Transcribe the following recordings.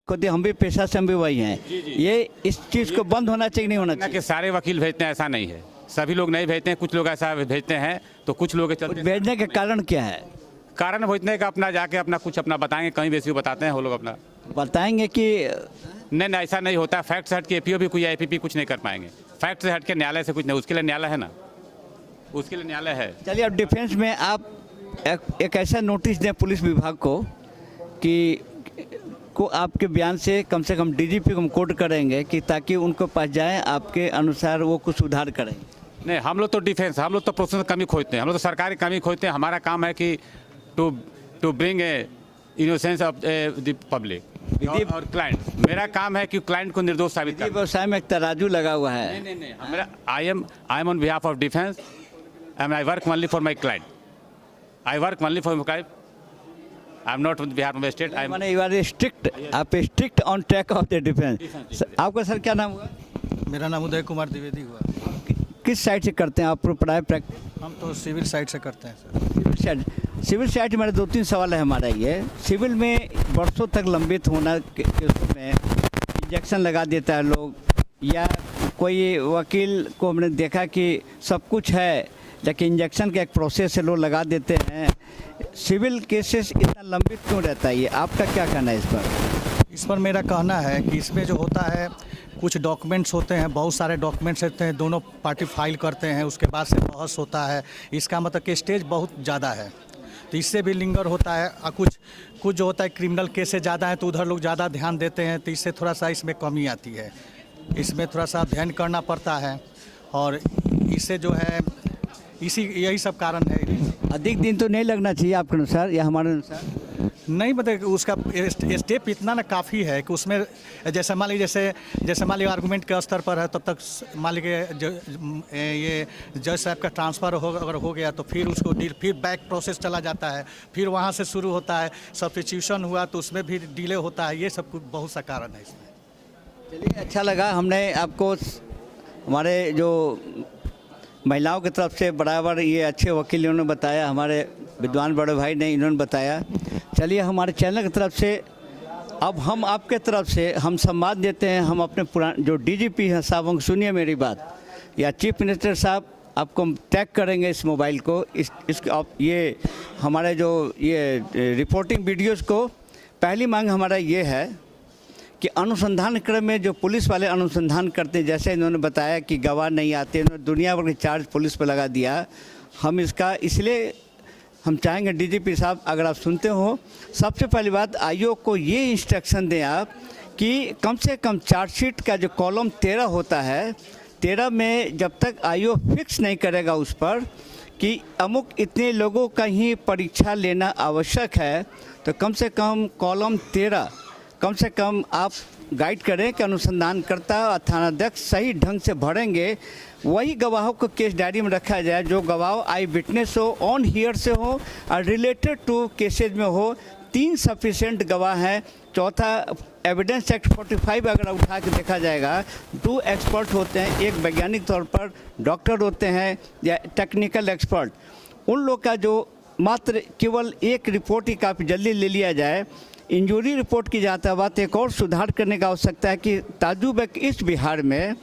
खुद हम भी पेशा से हम भी वही हैं। ये इस चीज़ को बंद होना चाहिए, नहीं होना ना चाहिए? कि सारे वकील भेजते हैं, ऐसा नहीं है। सभी लोग नहीं भेजते हैं, कुछ लोग ऐसा भेजते हैं, तो कुछ लोग चलते भेजने के कारण क्या है? कारण भेजने का अपना जाके अपना कुछ अपना बताएंगे, कहीं बेसी बताते हैं वो लोग अपना। बताएंगे कि नहीं नहीं, ऐसा नहीं होता। फैक्ट से हट के एपीओ भी कोई आईपीपी कुछ नहीं कर पाएंगे। फैक्ट से हट के न्यायालय से कुछ नहीं, उसके लिए न्यायालय है ना, उसके लिए न्यायालय है। चलिए, अब डिफेंस में आप एक ऐसा नोटिस दें पुलिस विभाग को कि आपके बयान से कम डीजीपी को हम कोर्ट करेंगे कि ताकि उनको पास जाए, आपके अनुसार वो कुछ सुधार करें। नहीं, हम लोग तो डिफेंस, हम लोग तो प्रोफेशनल कमी खोजते हैं, हम लोग तो सरकारी कमी खोजते हैं। हमारा काम है कि to bring a innocence of the public और क्लाइंट। मेरा काम है कि क्लाइंट को निर्दोष साबित करना। व्यवसाय में एक तराजू लगा हुआ है। नहीं, हमारा I am on behalf of defence and I work only for my client. I work only for my client. I am not on behalf of state. I माने यू आर स्ट्रिक्ट, आप strict on track of the defence. आपका sir क्या नाम हुआ? मेरा नाम उदय कुमार द्विवेदी हुआ। किस साइड से करते हैं आप पढ़ाई प्रैक्टिस? हम तो सिविल साइड से करते हैं सर। सिविल साइड मेरे 2-3 सवाल है हमारा। ये सिविल में वर्षों तक लंबित होना केसों में इंजेक्शन लगा देता है लोग, या कोई वकील को हमने देखा कि सब कुछ है लेकिन इंजेक्शन का एक प्रोसेस है, लोग लगा देते हैं। सिविल केसेस इतना लंबित क्यों रहता है? ये आपका क्या कहना है इस पर? इस पर मेरा कहना है कि इसमें जो होता है, कुछ डॉक्यूमेंट्स होते हैं, बहुत सारे डॉक्यूमेंट्स होते हैं, दोनों पार्टी फाइल करते हैं, उसके बाद से बहस होता है। इसका मतलब कि स्टेज बहुत ज़्यादा है, तो इससे भी लिंगर होता है। और कुछ जो होता है क्रिमिनल केसेस ज़्यादा है तो उधर लोग ज़्यादा ध्यान देते हैं, तो इससे थोड़ा सा इसमें कमी आती है। इसमें थोड़ा सा अध्ययन करना पड़ता है और इससे जो है यही सब कारण है। अधिक दिन तो नहीं लगना चाहिए आपके अनुसार या हमारे अनुसार? नहीं, मतलब उसका स्टेप इतना ना काफ़ी है कि उसमें जैसे मान लीजिए आर्गूमेंट के स्तर पर है, तब तक मान लीजिए ये जज साहब का ट्रांसफ़र अगर हो गया तो फिर उसको फिर बैक प्रोसेस चला जाता है, फिर वहाँ से शुरू होता है। सब्स्टिट्यूशन हुआ तो उसमें भी डिले होता है। ये सब कुछ बहुत सा कारण है इसमें। चलिए, अच्छा लगा। हमने आपको हमारे जो महिलाओं की तरफ से बराबर ये अच्छे वकील इन्होंने बताया, हमारे विद्वान बड़े भाई ने इन्होंने बताया। चलिए, हमारे चैनल की तरफ से अब हम आपके तरफ से हम संवाद देते हैं। हम अपने पुराने जो डीजीपी हैं साहब, सुनिए मेरी बात, या चीफ मिनिस्टर साहब, आपको हम टैग करेंगे इस मोबाइल को, ये हमारे जो ये रिपोर्टिंग वीडियोज़ को। पहली मांग हमारा ये है कि अनुसंधान क्रम में जो पुलिस वाले अनुसंधान करते हैं, जैसे इन्होंने बताया कि गवाह नहीं आते, इन्होंने दुनिया भर के चार्ज पुलिस पर लगा दिया। हम इसका इसलिए हम चाहेंगे डीजीपी साहब, अगर आप सुनते हो, सबसे पहली बात आयोग को ये इंस्ट्रक्शन दें आप कि कम से कम चार्जशीट का जो कॉलम 13 होता है, 13 में जब तक आयोग फिक्स नहीं करेगा उस पर कि अमुक इतने लोगों का ही परीक्षा लेना आवश्यक है, तो कम से कम कॉलम 13 कम से कम आप गाइड करें कि अनुसंधानकर्ता और थानाध्यक्ष सही ढंग से भरेंगे। वही गवाहों को केस डायरी में रखा जाए जो गवाह आई विटनेस हो, ऑन हियर से हो और रिलेटेड टू केसेज में हो। 3 सफिशिएंट गवाह हैं। चौथा, एविडेंस एक्ट 45 अगर उठा के देखा जाएगा, 2 एक्सपर्ट होते हैं, एक वैज्ञानिक तौर पर डॉक्टर होते हैं या टेक्निकल एक्सपर्ट। उन लोग का जो मात्र केवल एक रिपोर्ट ही काफ़ी जल्दी ले लिया जाए। इंजरी रिपोर्ट की जाता बात, एक और सुधार करने का आवश्यकता है कि ताजुब है कि इस बिहार में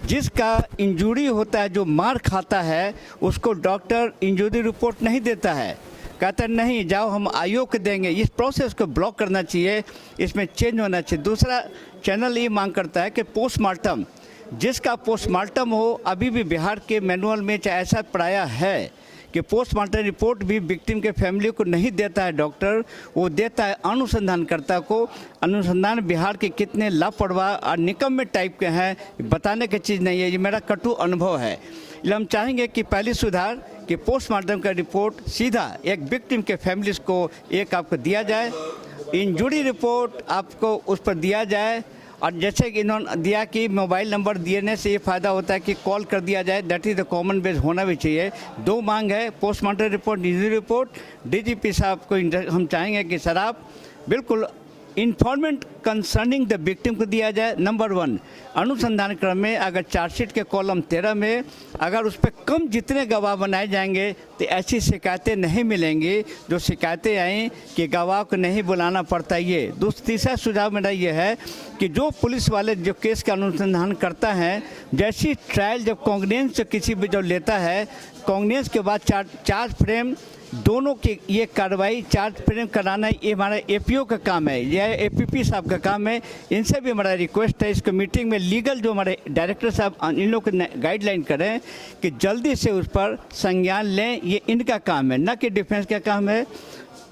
जिसका इंजरी होता है, जो मार खाता है, उसको डॉक्टर इंजरी रिपोर्ट नहीं देता है, कहता है नहीं जाओ हम आयोग को देंगे। इस प्रोसेस को ब्लॉक करना चाहिए, इसमें चेंज होना चाहिए। दूसरा, चैनल ये मांग करता है कि पोस्टमार्टम, जिसका पोस्टमार्टम हो, अभी भी बिहार के मैनुअल में चाहे ऐसा पढ़ाया है कि पोस्टमार्टम रिपोर्ट भी विक्टिम के फैमिली को नहीं देता है डॉक्टर, वो देता है अनुसंधानकर्ता को। अनुसंधान बिहार के कितने लापरवाह और निकम्मे टाइप के हैं, बताने की चीज़ नहीं है, ये मेरा कटु अनुभव है। इसलिए हम चाहेंगे कि पहली सुधार कि पोस्टमार्टम का रिपोर्ट सीधा एक विक्टिम के फैमिलीज़ को एक आपको दिया जाए, इंजरी रिपोर्ट आपको उस पर दिया जाए। और जैसे कि इन्होंने दिया कि मोबाइल नंबर देने से ये फ़ायदा होता है कि कॉल कर दिया जाए, that is the common base होना भी चाहिए। 2 मांग है, postmortem report, injury report. DGP साहब को हम चाहेंगे कि सर आप बिल्कुल इन्फॉर्मेंट कंसर्निंग द विक्टिम को दिया जाए। नंबर 1, अनुसंधान क्रम में अगर चार्जशीट के कॉलम 13 में अगर उस पर कम जितने गवाह बनाए जाएंगे तो ऐसी शिकायतें नहीं मिलेंगी जो शिकायतें आई कि गवाह को नहीं बुलाना पड़ता। ये तीसरा सुझाव मेरा ये है कि जो पुलिस वाले जो केस का अनुसंधान करता है, जैसी ट्रायल जब कॉन्ग्रेंस किसी भी जो लेता है, कॉन्ग्रेंस के बाद चार्ज फ्रेम दोनों की ये कार्रवाई चार्ज फ्रेम कराना ये हमारा एपीओ का काम है, यह एपीपी साहब का काम है। इनसे भी हमारा रिक्वेस्ट है इसको मीटिंग में लीगल जो हमारे डायरेक्टर साहब इन लोग को गाइडलाइन करें कि जल्दी से उस पर संज्ञान लें, ये इनका काम है, न कि डिफेंस का काम है।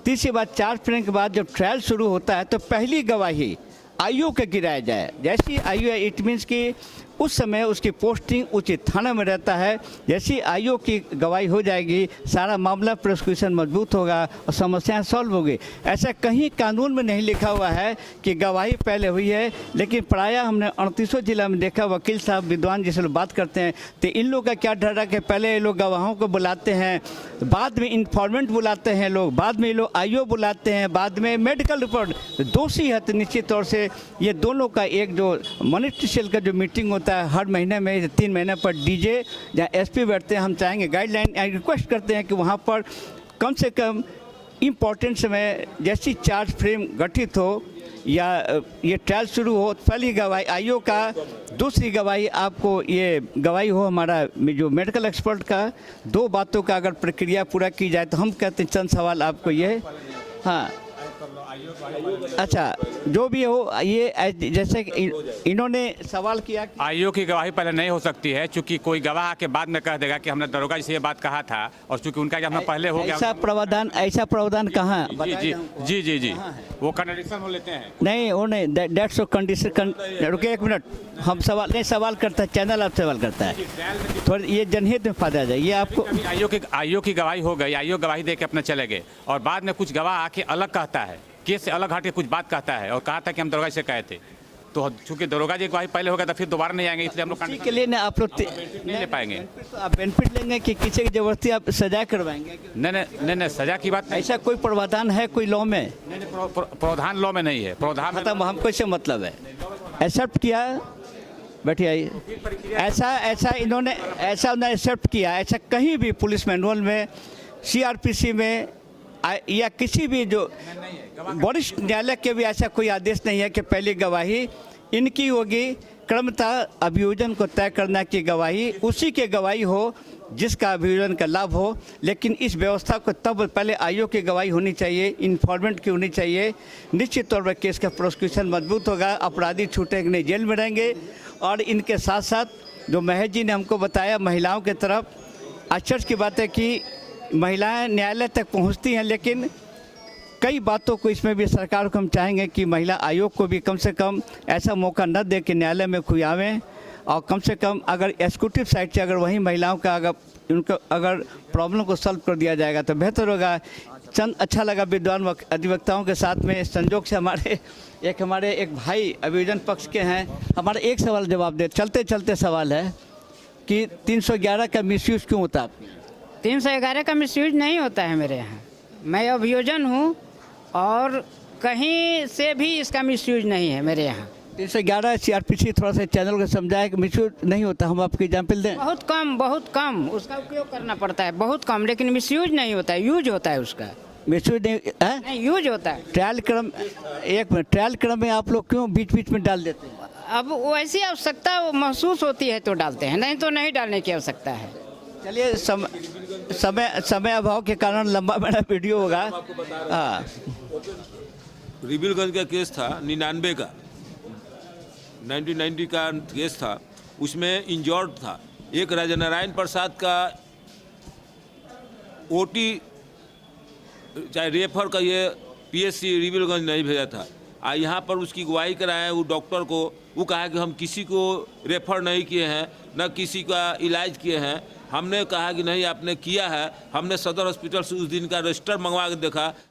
तीसरी बात, चार्ज फ्रेम के बाद जब ट्रायल शुरू होता है तो पहली गवाही आईओ के गिराया जाए। जैसी आईओ इट मीन्स कि उस समय उसकी पोस्टिंग उचित थाना में रहता है। जैसी आईओ की गवाही हो जाएगी सारा मामला प्रोसिक्यूशन मजबूत होगा और समस्याएं सॉल्व होगी। ऐसा कहीं कानून में नहीं लिखा हुआ है कि गवाही पहले हुई है, लेकिन प्रायः हमने 38 जिला में देखा, वकील साहब विद्वान जिसे लोग बात करते हैं तो इन लोग का क्या डर है कि पहले ये लोग गवाहों को बुलाते हैं, बाद में इन्फॉर्मेंट बुलाते हैं लोग, बाद में ये लोग आईओ बुलाते हैं, बाद में मेडिकल रिपोर्ट। दोषी है तो निश्चित तौर से ये दोनों का एक जो मॉनिटरी सेल का जो मीटिंग होता है हर महीने में 3 महीने पर डीजे या एसपी बैठते हैं। हम चाहेंगे गाइडलाइन रिक्वेस्ट करते हैं कि वहाँ पर कम से कम इम्पोर्टेंट समय जैसी चार्ज फ्रेम गठित हो या ये ट्रायल शुरू हो, पहली गवाही आईओ का, दूसरी गवाही आपको ये गवाही हो हमारा जो मेडिकल एक्सपर्ट का। 2 बातों का अगर प्रक्रिया पूरा की जाए तो हम कहते हैं चंद सवाल आपको ये, हाँ अच्छा जो भी हो ये जैसे इन्होंने सवाल किया कि आईओ की गवाही पहले नहीं हो सकती है, क्योंकि कोई गवाह के बाद में कह देगा कि हमने दरोगा जी से ये बात कहा था, और चूंकि उनका जब पहले हो गया। ऐसा प्रावधान कहाँ? जी जी जी वो कंडीशन हो लेते हैं। नहीं वो नहीं, दैट्स कंडीशन। रुके 1 मिनट, हम सवाल करता है, चैनल आप सवाल करता है, थोड़ा ये जनहित में फायदा जाए। ये आपको आईओ की गवाही हो गई, आईओ गवाही दे के अपने चले गए, और बाद में कुछ गवाह आके अलग कहता है, केस से अलग हट के कुछ बात कहता है और कहा था कि हम दरोगा से कहे थे, तो चूंकि दरोगा जी गवाही पहले होगा तो फिर दोबारा नहीं आएंगे, इसलिए हम लोग के लिए आप लोग नहीं ले पाएंगे। तो आप बेनिफिट लेंगे कि किसी की जबरदस्ती आप सजा करवाएंगे? नहीं सजा की बात नहीं। ऐसा कोई प्रावधान है कोई लॉ में? नहीं, प्रावधान लॉ में नहीं है। प्रावधान मतलब हमको इससे मतलब है एक्सेप्ट किया, बैठिए आइए। ऐसा इन्होंने एक्सेप्ट किया, ऐसा कहीं भी पुलिस मैनुअल में, सीआरपीसी में या किसी भी जो वरिष्ठ न्यायालय के भी ऐसा कोई आदेश नहीं है कि पहली गवाही इनकी होगी। क्रमतः अभियोजन को तय करना की गवाही उसी के गवाही हो जिसका अभियोजन का लाभ हो, लेकिन इस व्यवस्था को तब पहले आईओ की गवाही होनी चाहिए, इन्फॉर्मेंट की होनी चाहिए। निश्चित तौर पर केस का प्रोसिक्यूशन मजबूत होगा, अपराधी छूटेंगे नहीं, जेल में रहेंगे। और इनके साथ साथ जो महेश जी ने हमको बताया महिलाओं की तरफ, आश्चर्य की बात है कि महिलाएं न्यायालय तक पहुंचती हैं, लेकिन कई बातों को इसमें भी सरकार को हम चाहेंगे कि महिला आयोग को भी कम से कम ऐसा मौका न दे कि न्यायालय में खुयावें, और कम से कम अगर एग्जीक्यूटिव साइड से अगर वही महिलाओं का अगर प्रॉब्लम को सॉल्व कर दिया जाएगा तो बेहतर होगा। चंद अच्छा लगा विद्वान अधिवक्ताओं के साथ में संजोग से हमारे एक भाई अभियोजन पक्ष के हैं। हमारा एक सवाल जवाब दे, चलते चलते सवाल है कि 311 का मिसयूज़ क्यों होता है? 311 का मिसयूज नहीं होता है मेरे यहाँ। मैं अभियोजन हूँ और कहीं से भी इसका मिसयूज नहीं है मेरे यहाँ। 311 सीआरपीसी थोड़ा सा चैनल को समझाए कि मिसयूज नहीं होता, हम आपकी एग्जाम्पल दें। बहुत कम उसका उपयोग करना पड़ता है, बहुत कम, लेकिन मिसयूज नहीं होता है, यूज होता है उसका। मिसयूज नहीं यूज होता है। ट्रायल क्रम, एक मिनट, ट्रायल क्रम में आप लोग क्यों बीच बीच में डाल देते हैं? अब वैसी आवश्यकता महसूस होती है तो डालते हैं, नहीं तो नहीं डालने की आवश्यकता है। चलिए समय अभाव के कारण लंबा बड़ा वीडियो होगा। हाँ, रिबिलगंज का केस था 99 का, 1990 का केस था, उसमें इंजॉर्ड था एक राजा नारायण प्रसाद का ओटी चाहे रेफर का ये पीएससी रिबिलगंज नहीं भेजा था। यहाँ पर उसकी गवाही कराए वो डॉक्टर को, वो कहा कि हम किसी को रेफर नहीं किए हैं, न किसी का इलाज किए हैं। हमने कहा कि नहीं आपने किया है, हमने सदर हॉस्पिटल से उस दिन का रजिस्टर मंगवा के देखा